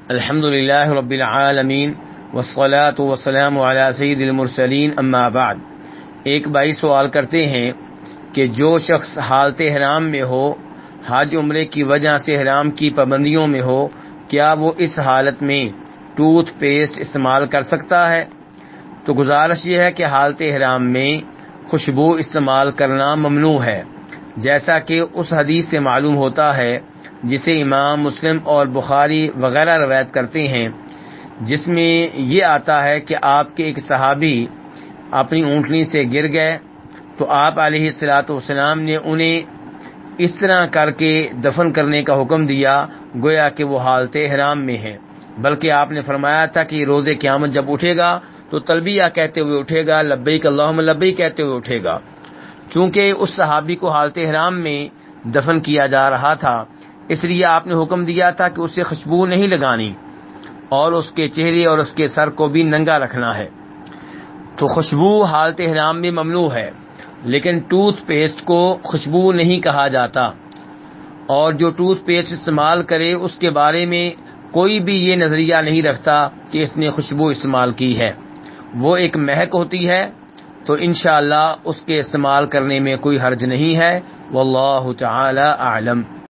الحمدللہ رب العالمین والصلاة والسلام علی سید المرسلین اما بعد۔ ایک بھائی سوال کرتے ہیں کہ جو شخص حالت احرام میں ہو، حج عمرے کی وجہ سے احرام کی پابندیوں میں ہو، کیا وہ اس حالت میں ٹوتھ پیسٹ استعمال کر سکتا ہے؟ تو گزارش یہ ہے کہ حالت احرام میں خوشبو استعمال کرنا ممنوع ہے، جیسا کہ اس حدیث سے معلوم ہوتا ہے جسے امام مسلم اور بخاری وغیرہ روایت کرتے ہیں، جس میں یہ آتا ہے کہ آپ کے ایک صحابی اپنی اونٹنی سے گر گئے تو آپ علیہ الصلوۃ والسلام نے انہیں اس طرح کر کے دفن کرنے کا حکم دیا گویا کہ وہ حالت احرام میں ہے، بلکہ آپ نے فرمایا تھا کہ روز قیامت جب اٹھے گا تو تلبیہ کہتے ہوئے اٹھے گا، لبیک اللہم لبیک کہتے ہوئے اٹھے گا۔ چونکہ اس صحابی کو حالت احرام میں دفن کیا جا رہا تھا، اس لیے آپ نے حکم دیا تھا کہ اسے خوشبو نہیں لگانی اور اس کے چہرے اور اس کے سر کو بھی ننگا رکھنا ہے۔ تو خوشبو حالت احرام میں ممنوع ہے، لیکن ٹوتھ پیسٹ کو خوشبو نہیں کہا جاتا، اور جو ٹوتھ پیسٹ استعمال کرے اس کے بارے میں کوئی بھی یہ نظریہ نہیں رکھتا کہ اس نے خوشبو استعمال کی ہے، وہ ایک مہک ہوتی ہے، تو انشاءاللہ اس کے استعمال کرنے میں کوئی حرج نہیں ہے۔ واللہ تعالی اعلم۔